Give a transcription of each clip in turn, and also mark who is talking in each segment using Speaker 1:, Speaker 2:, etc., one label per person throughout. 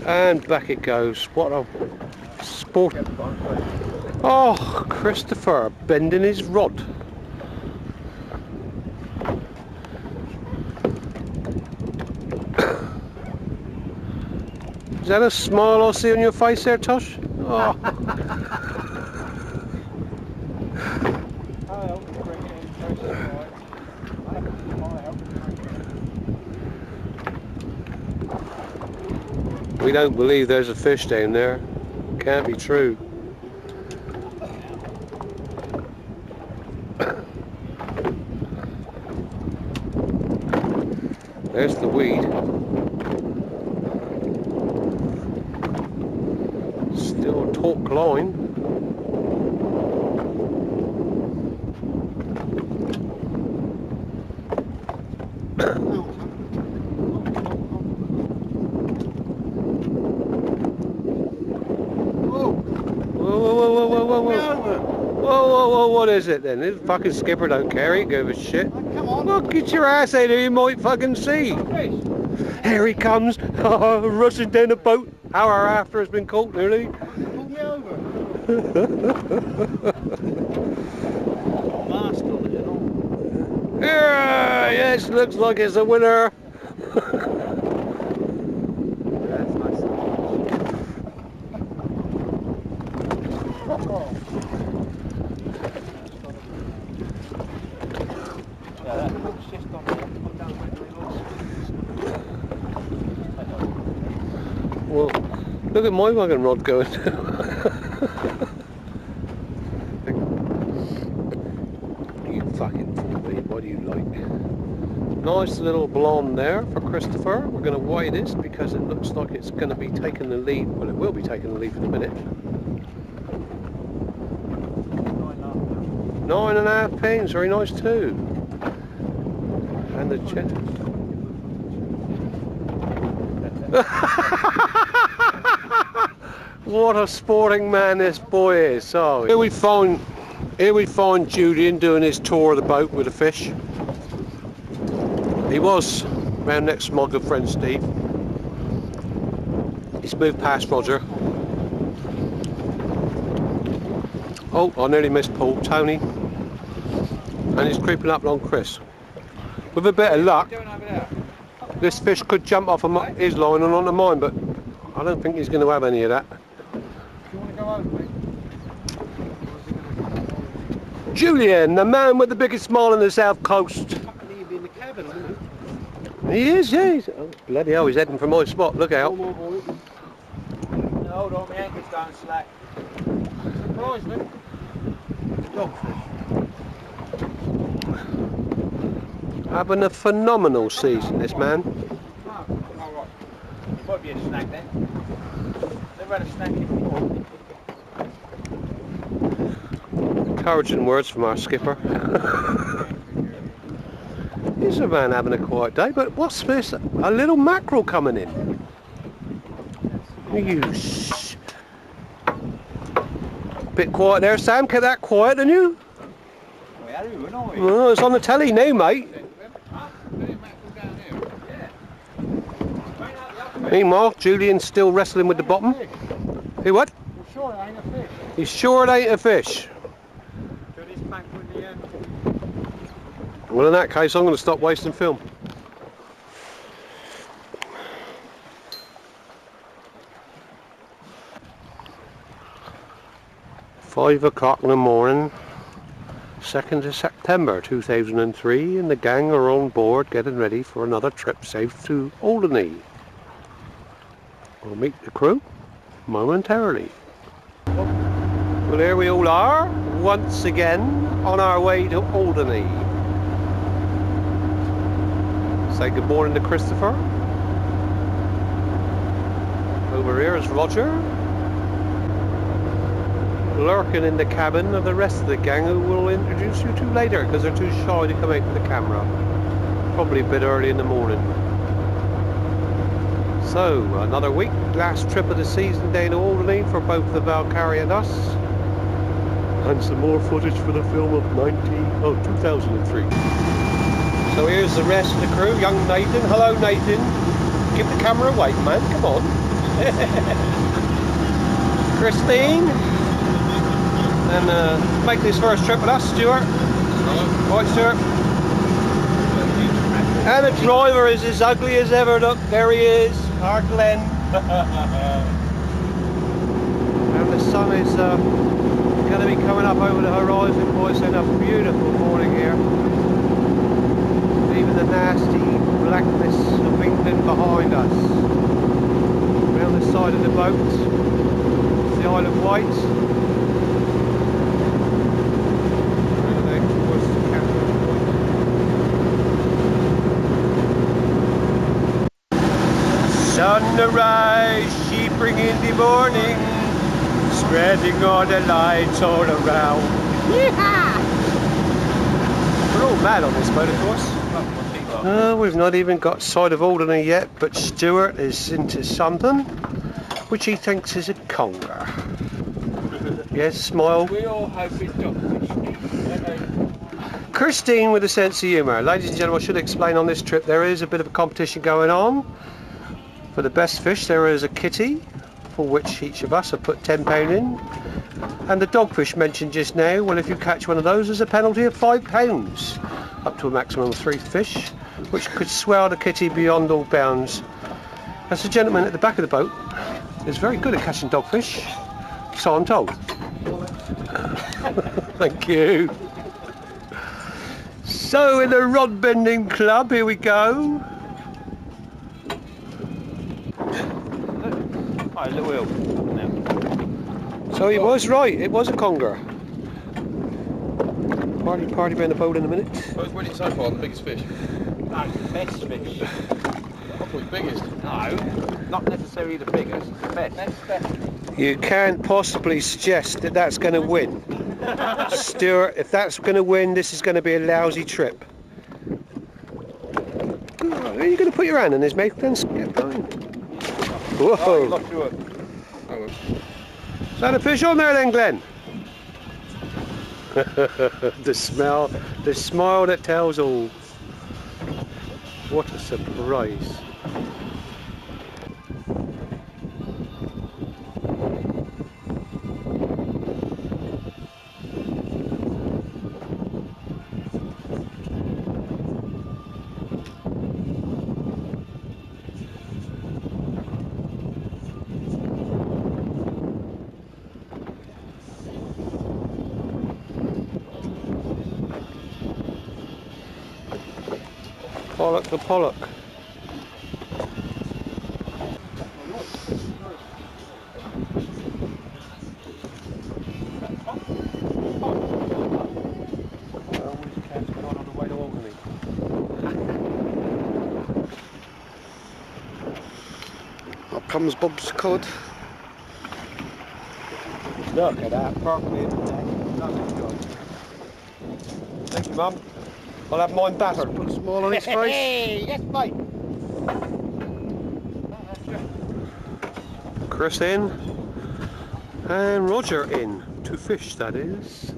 Speaker 1: And back it goes. What a sport. Oh, Christopher bending his rod. Is that a smile I see on your face there, Tosh? Oh. We don't believe there's a fish down there. Can't be true. There's the weed. Still a taut line. Whoa, what is it then? This fucking skipper don't care, he don't give a shit.
Speaker 2: Come on.
Speaker 1: Look, get your ass out here, you might fucking see. Here he comes, rushing down the boat. Hour after it's been caught nearly.
Speaker 2: Pull me over.
Speaker 1: Yeah, yes, looks like it's a winner. Well, look at my fucking rod going. You fucking fool me, what do you like? Nice little blonde there for Christopher. We're going to weigh this because it looks like it's going to be taking the lead. Well, it will be taking the lead in a minute. 9.5 pounds, very nice too. And the chin. What a sporting man this boy is. So here we find Julian doing his tour of the boat with the fish. He was round next to my good friend Steve. He's moved past Roger. Oh, I nearly missed Paul, Tony. And he's creeping up along Chris. With a bit of luck, this fish could jump off of his line and onto mine, but I don't think he's going to have any of that.
Speaker 2: Do you want to go over me?
Speaker 1: Julian, the man with the biggest smile on the south coast.
Speaker 2: He'd be in the cabin, wouldn't
Speaker 1: He is, yeah. Oh, bloody hell, he's heading for my spot. Look out.
Speaker 2: he? Hold on, my anchor's going slack. Surprise me. Dogfish.
Speaker 1: Having a phenomenal season, this man.
Speaker 2: Oh, alright. Might be a snack then. Never had a snack before.
Speaker 1: Encouraging words from our skipper. Here's a man having a quiet day, but what's this? A little mackerel coming in. You bit quiet there, Sam. Kept that quiet, didn't you? Oh, it's on the telly now, mate. Meanwhile, Julian's still wrestling with the bottom. Hey, what?
Speaker 2: You're sure it ain't a fish?
Speaker 1: He's sure it ain't a fish. Well, in that case, I'm going to stop wasting film. Five o'clock in the morning, 2nd of September 2003, and the gang are on board getting ready for another trip south to Alderney. We'll meet the crew momentarily. Well, here we all are, once again, on our way to Alderney. Say good morning to Christopher. Over here is Roger. Lurking in the cabin of the rest of the gang, who we'll introduce you to later because they're too shy to come out to the camera. Probably a bit early in the morning. So, another week, last trip of the season down to Alderney for both the Valkyrie and us. And some more footage for the film of 2003. So here's the rest of the crew, young Nathan. Hello Nathan. Give the camera away, man, come on. Christine. And making his first trip with us, Stuart. Right, Stuart. And the driver is as ugly as ever. Look, there he is, our Glenn. And the sun is going to be coming up over the horizon, boys. And a beautiful morning here. Even the nasty blackness of England behind us. Around the side of the boat, the Isle of Wight. Sunrise, she bringing the morning, spreading all the lights all around. Yeehaw! We're all mad on this boat, of course. We've not even got sight of Alderney yet, but Stuart is into something which he thinks is a conger. Yes, smile.
Speaker 2: We all hope it's dogfish.
Speaker 1: Christine with a sense of humour. Ladies and gentlemen, I should explain on this trip there is a bit of a competition going on. For the best fish there is a kitty, for which each of us have put £10 in. And the dogfish mentioned just now, well, if you catch one of those there's a penalty of £5, up to a maximum of 3 fish, which could swell the kitty beyond all bounds. As the gentleman at the back of the boat is very good at catching dogfish, so I'm told. Thank you. So in the rod bending club, here we go.
Speaker 2: Oh, look, Will.
Speaker 1: So he was right, it was a conger. Party around the boat in a minute.
Speaker 3: What did you say for the biggest fish?
Speaker 2: No, the best fish.
Speaker 3: I thought it was biggest.
Speaker 2: No, not necessarily the biggest, the best.
Speaker 1: You can't possibly suggest that that's going to win. Stuart, if that's going to win, this is going to be a lousy trip. Are you going to put your hand in his mouth and get going? Whoa!
Speaker 2: Oh, look through it.
Speaker 3: Oh, well.
Speaker 1: Is that a fish on there then, Glenn? The smell, the smile that tells all. What a surprise. Pollock the pollock.
Speaker 3: Up comes Bob's cod.
Speaker 1: Look at that, perfectly in the neck. Lovely job. Thank you, Mum. I'll have mine battered.
Speaker 3: Put a smile on his face.
Speaker 2: Hey, yes, mate.
Speaker 1: Chris in. And Roger in. To fish, that is.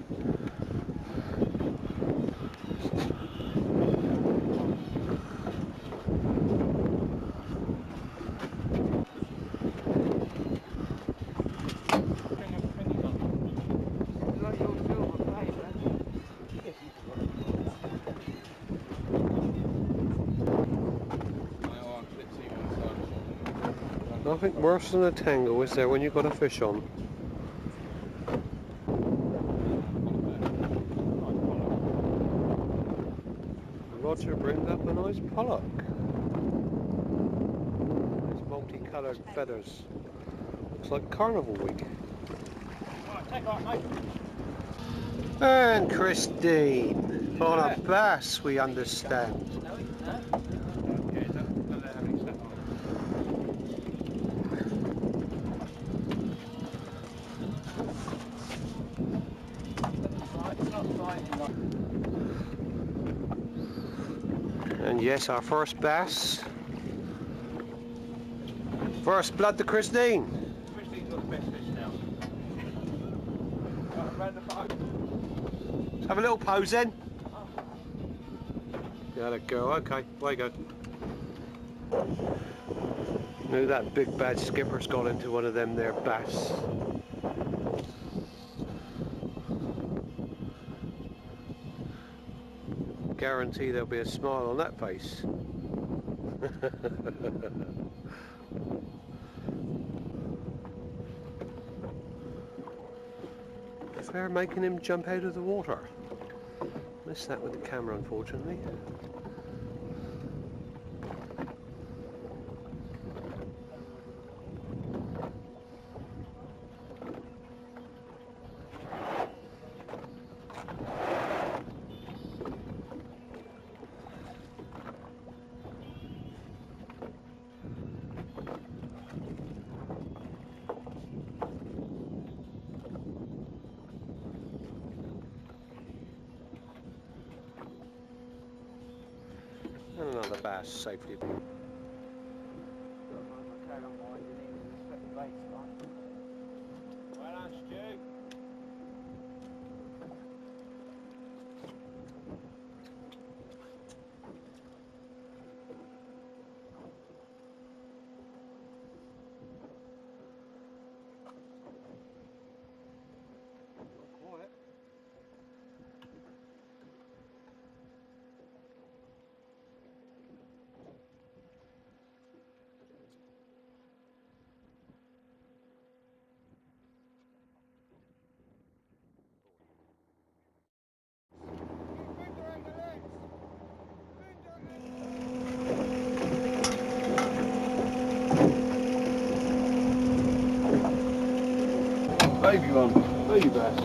Speaker 1: Nothing worse than a tangle, is there, when you've got a fish on? Roger brings up a nice pollock. His multicoloured feathers. Looks like carnival week.
Speaker 2: Right, take off, mate.
Speaker 1: And Christine. On a bass, we understand. And yes, our first bass. First blood to Christine.
Speaker 2: Christine's got the best fish now. Right, round the boat.
Speaker 1: Let's have a little pose then. Gotta go, okay, way you go. Knew that big bad skipper's got into one of them there bass. Guarantee there'll be a smile on that face. They're making him jump out of the water. Missed that with the camera, unfortunately. And another bass safely.
Speaker 2: Well done, Stu.
Speaker 1: Quiet.
Speaker 3: Baby one. Baby bass.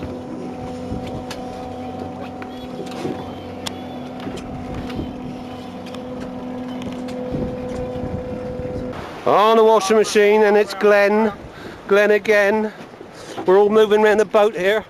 Speaker 1: On the washing machine, and it's Glenn. Glenn again. We're all moving around the boat here.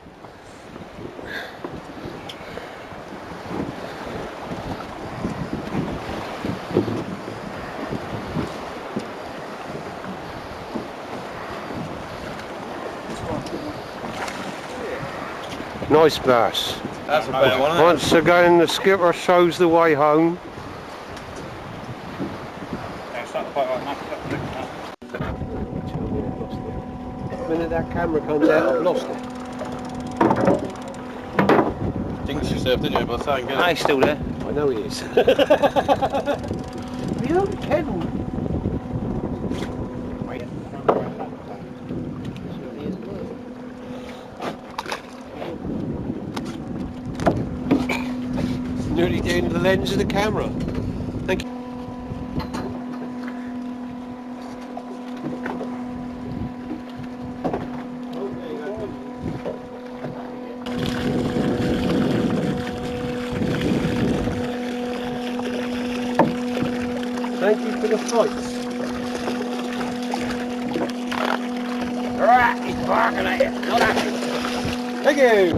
Speaker 1: Nice bass.
Speaker 3: That's a better one, isn't it?
Speaker 1: Once again, the skipper shows the way home.
Speaker 2: Yeah, start the boat right now.
Speaker 1: The minute that camera comes out, I've lost it.
Speaker 3: Jinxed yourself, didn't you? By saying get
Speaker 2: Ah,
Speaker 3: it.
Speaker 2: he's still there.
Speaker 1: I know he is. You don't kennel.
Speaker 2: Wait.
Speaker 1: Nearly down to the lens of the camera. Thank you. Thank you for the fights.
Speaker 2: Alright, he's barking at you. Not happy.
Speaker 1: Thank you.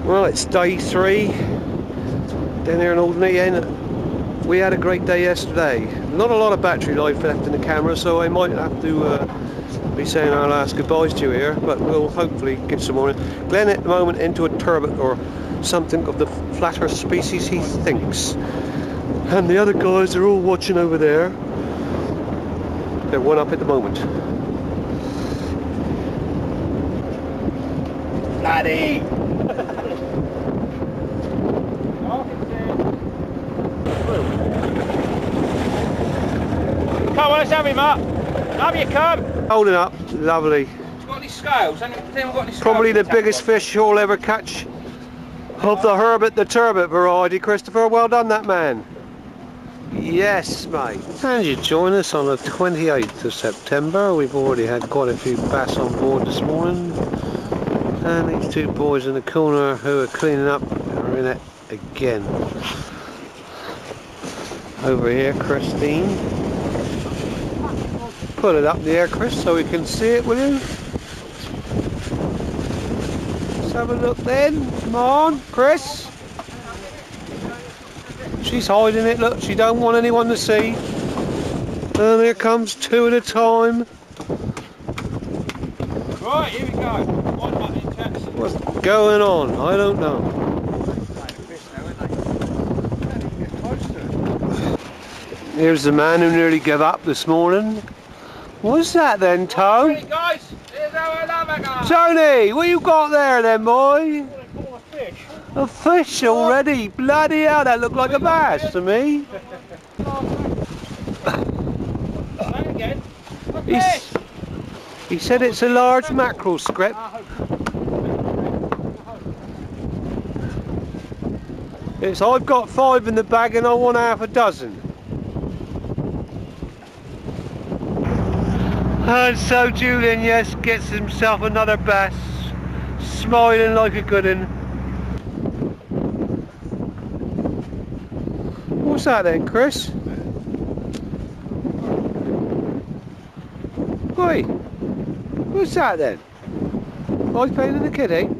Speaker 1: Well, it's day 3 down here in Alderney, and we had a great day yesterday. Not a lot of battery life left in the camera, so I might have to be saying our last goodbyes to you here, but we'll hopefully get some more. Glenn at the moment into a turbot or something of the flatter species, he thinks. And the other guys are all watching over there. They're one up at the moment.
Speaker 2: Flatty! Come on, let's have him up. Have you come?
Speaker 1: Holding up, lovely.
Speaker 2: He's got any scales? Anyone got any scales?
Speaker 1: Probably the
Speaker 2: in
Speaker 1: biggest
Speaker 2: tackle?
Speaker 1: fish you'll ever catch of the Herbert the Turbot variety, Christopher. Well done, that man. Yes, mate. And you join us on the 28th of September. We've already had quite a few bass on board this morning. And these two boys in the corner who are cleaning up are in it again. Over here, Christine. Put it up in the air, Chris, so we can see it, will you? Let's have a look then. Come on, Chris. She's hiding it, look, she don't want anyone to see. And here comes 2 at a time.
Speaker 2: Right, here we go. One button in chaps.
Speaker 1: What's going on? I don't know. Here's the man who nearly gave up this morning. What's that then,
Speaker 2: Ready,
Speaker 1: Tone?
Speaker 2: guys? Here's our another guy.
Speaker 1: Tony, what you got there then, boy?
Speaker 2: What they call a fish.
Speaker 1: A fish already? Bloody hell, that looked like a bass to me.
Speaker 2: Say again. A
Speaker 1: He's-
Speaker 2: fish.
Speaker 1: He said it's a large mackerel script. I've got 5 in the bag and I want half a dozen. And so Julian, yes, gets himself another bass, smiling like a good un. What's that then, Chris? Oi, what's that then? I playing in the kiddie?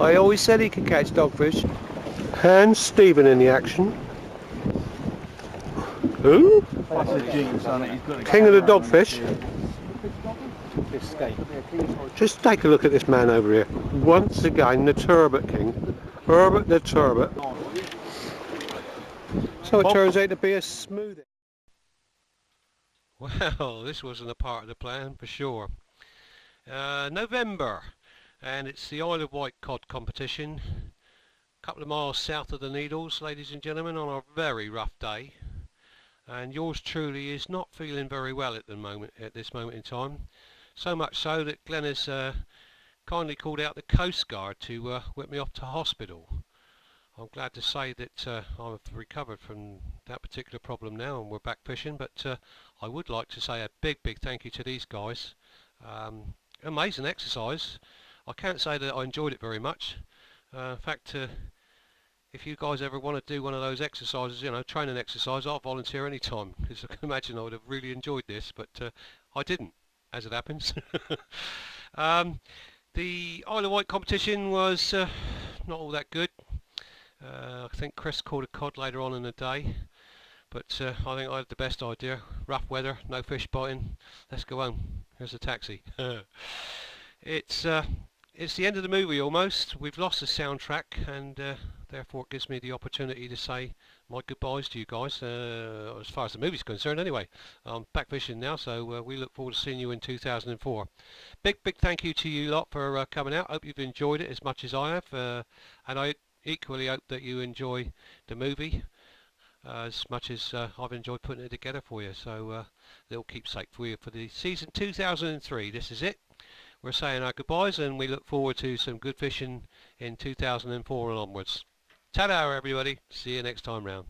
Speaker 1: I always said he could catch dogfish. And Stephen in the action. Who?
Speaker 3: That's a jinx on it. He's got
Speaker 1: King of the dogfish.
Speaker 3: escape.
Speaker 1: Just take a look at this man over here. Once again, the turbot king. Herbert the turbot. So it turns out to be a smoothie. Well, this wasn't a part of the plan for sure. November, and it's the Isle of Wight cod competition. A couple of miles south of the Needles, ladies and gentlemen, on a very rough day. And yours truly is not feeling very well at this moment in time. So much so that Glenn has kindly called out the Coast Guard to whip me off to hospital. I'm glad to say that I've recovered from that particular problem now and we're back fishing, but I would like to say a big thank you to these guys. Amazing exercise. I can't say that I enjoyed it very much. In fact, if you guys ever want to do one of those exercises, you know, training exercise, I'll volunteer any time, because I can imagine I would have really enjoyed this, but I didn't, as it happens. The Isle of Wight competition was not all that good. I think Chris caught a cod later on in the day, but I think I had the best idea. Rough weather, no fish biting, let's go home. Here's the taxi. It's the end of the movie almost. We've lost the soundtrack, and therefore it gives me the opportunity to say my goodbyes to you guys, as far as the movie's concerned anyway. I'm back fishing now, so we look forward to seeing you in 2004. Big thank you to you lot for coming out. Hope you've enjoyed it as much as I have, and I equally hope that you enjoy the movie as much as I've enjoyed putting it together for you. So little keepsake for you for the season 2003. This is it. We're saying our goodbyes, and we look forward to some good fishing in 2004 and onwards. Ta-da everybody, see you next time round.